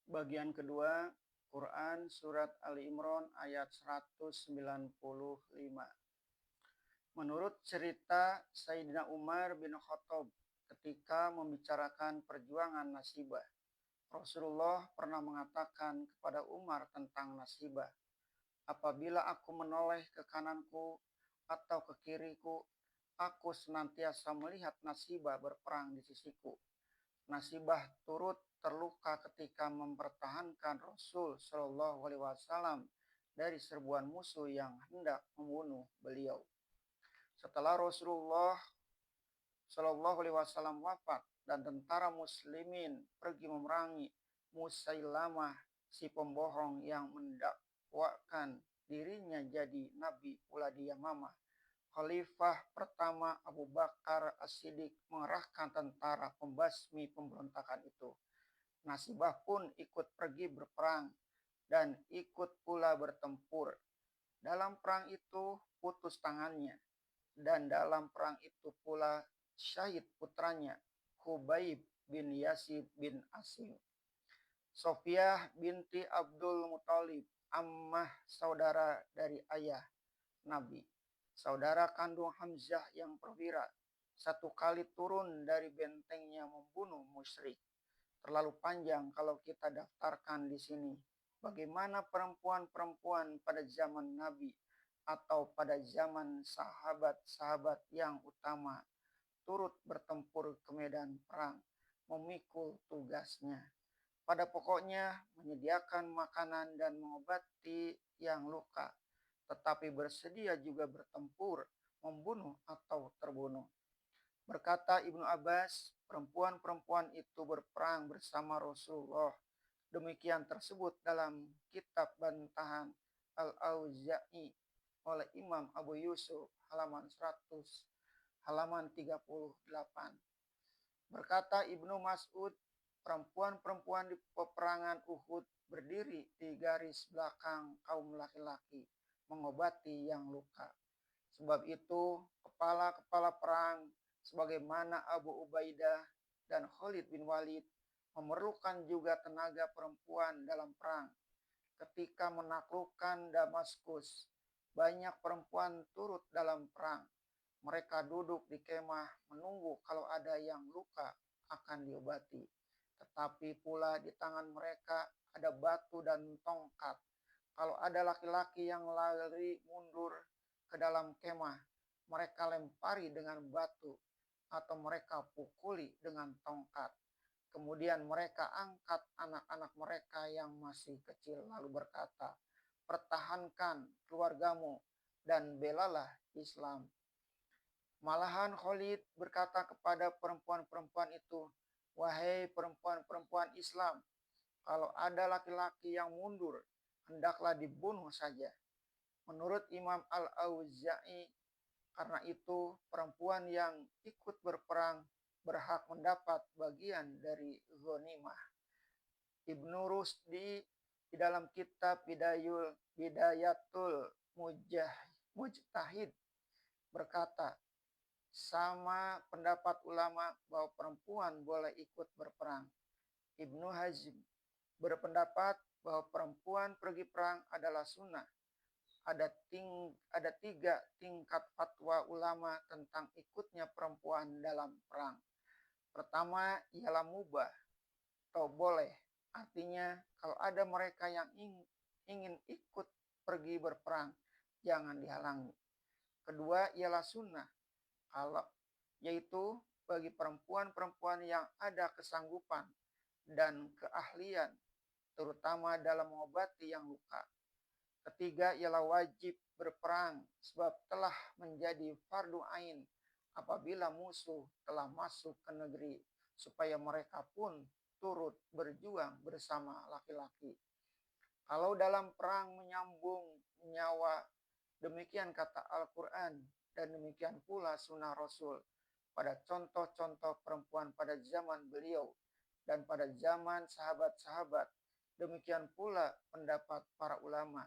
Bagian kedua, Quran Surat Ali Imran ayat 195. Menurut cerita Sayyidina Umar bin Khattab ketika membicarakan perjuangan nasibah, Rasulullah pernah mengatakan kepada Umar tentang nasibah, apabila aku menoleh ke kananku atau ke kiriku, aku senantiasa melihat nasibah berperang di sisiku. Nasibah turut terluka ketika mempertahankan Rasul Shallallahu Alaihi Wasallam dari serbuan musuh yang hendak membunuh beliau. Setelah Rasulullah Shallallahu Alaihi Wasallam wafat dan tentara Muslimin pergi memerangi Musailamah si pembohong yang mendakwakan dirinya jadi Nabi Uladiyah Mama, Khalifah pertama Abu Bakar As-Siddiq mengerahkan tentara pembasmi pemberontakan itu. Nasibah pun ikut pergi berperang dan ikut pula bertempur. Dalam perang itu putus tangannya, dan dalam perang itu pula syahid putranya Khubayb bin Yazid bin Asim. Sofiyah binti Abdul Muthalib, ammah saudara dari ayah Nabi, saudara kandung Hamzah yang perwira, satu kali turun dari bentengnya membunuh musyrik. Terlalu panjang kalau kita daftarkan di sini. Bagaimana perempuan-perempuan pada zaman Nabi atau pada zaman sahabat-sahabat yang utama turut bertempur ke medan perang, memikul tugasnya. Pada pokoknya menyediakan makanan dan mengobati yang luka, tetapi bersedia juga bertempur, membunuh atau terbunuh. Berkata Ibnu Abbas, perempuan-perempuan itu berperang bersama Rasulullah. Demikian tersebut dalam kitab bantahan Al-Auza'i oleh Imam Abu Yusuf halaman 100, halaman 38. Berkata Ibnu Mas'ud, perempuan-perempuan di peperangan Uhud berdiri di garis belakang kaum laki-laki, mengobati yang luka. Sebab itu, kepala-kepala perang sebagaimana Abu Ubaidah dan Khalid bin Walid memerlukan juga tenaga perempuan dalam perang. Ketika menaklukkan Damaskus, banyak perempuan turut dalam perang. Mereka duduk di kemah menunggu kalau ada yang luka akan diobati. Tetapi pula di tangan mereka ada batu dan tongkat. Kalau ada laki-laki yang lari mundur ke dalam kemah, mereka lempari dengan batu atau mereka pukuli dengan tongkat. Kemudian mereka angkat anak-anak mereka yang masih kecil lalu berkata, pertahankan keluargamu dan belalah Islam. Malahan Khalid berkata kepada perempuan-perempuan itu, wahai perempuan-perempuan Islam, kalau ada laki-laki yang mundur, hendaklah dibunuh saja. Menurut Imam Al-Auza'i, karena itu perempuan yang ikut berperang berhak mendapat bagian dari ghanimah. Ibnu Rusdi di dalam kitab Bidayatul Mujtahid berkata, sama pendapat ulama bahwa perempuan boleh ikut berperang. Ibnu Hazm berpendapat bahwa perempuan pergi perang adalah sunnah. Ada tiga tingkat fatwa ulama tentang ikutnya perempuan dalam perang. Pertama ialah mubah atau boleh. Artinya kalau ada mereka yang ingin ikut pergi berperang, jangan dihalangi. Kedua ialah sunnah. Kalau yaitu bagi perempuan-perempuan yang ada kesanggupan dan keahlian, terutama dalam mengobati yang luka. Ketiga ialah wajib berperang sebab telah menjadi fardu ain apabila musuh telah masuk ke negeri, supaya mereka pun turut berjuang bersama laki-laki. Kalau dalam perang menyambung nyawa, demikian kata Al-Quran dan demikian pula sunnah Rasul pada contoh-contoh perempuan pada zaman beliau dan pada zaman sahabat-sahabat. Demikian pula pendapat para ulama.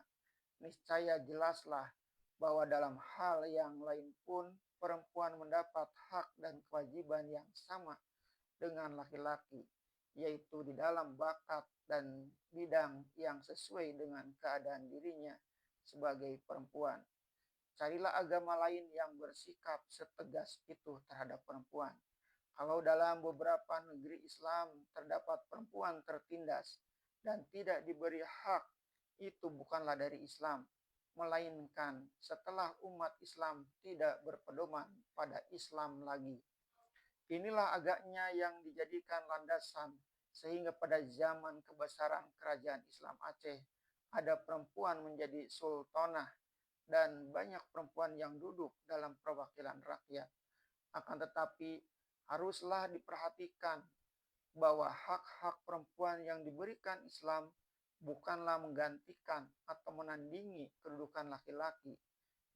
Niscaya jelaslah bahwa dalam hal yang lain pun perempuan mendapat hak dan kewajiban yang sama dengan laki-laki. yaitu di dalam bakat dan bidang yang sesuai dengan keadaan dirinya sebagai perempuan. Carilah agama lain yang bersikap setegas itu terhadap perempuan. Kalau dalam beberapa negeri Islam terdapat perempuan tertindas dan tidak diberi hak, itu bukanlah dari Islam, melainkan setelah umat Islam tidak berpedoman pada Islam lagi. Inilah agaknya yang dijadikan landasan sehingga pada zaman kebesaran kerajaan Islam Aceh ada perempuan menjadi sultanah dan banyak perempuan yang duduk dalam perwakilan rakyat. Akan tetapi haruslah diperhatikan bahwa hak-hak perempuan yang diberikan Islam bukanlah menggantikan atau menandingi kedudukan laki-laki.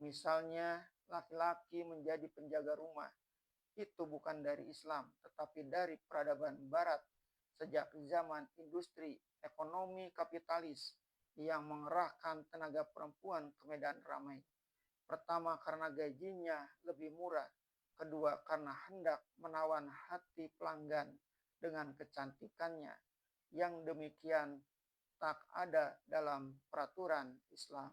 Misalnya laki-laki menjadi penjaga rumah, itu bukan dari Islam, tetapi dari peradaban Barat sejak zaman industri ekonomi kapitalis yang mengerahkan tenaga perempuan ke medan ramai. Pertama, karena gajinya lebih murah. Kedua, karena hendak menawan hati pelanggan dengan kecantikannya. Yang demikian tak ada dalam peraturan Islam.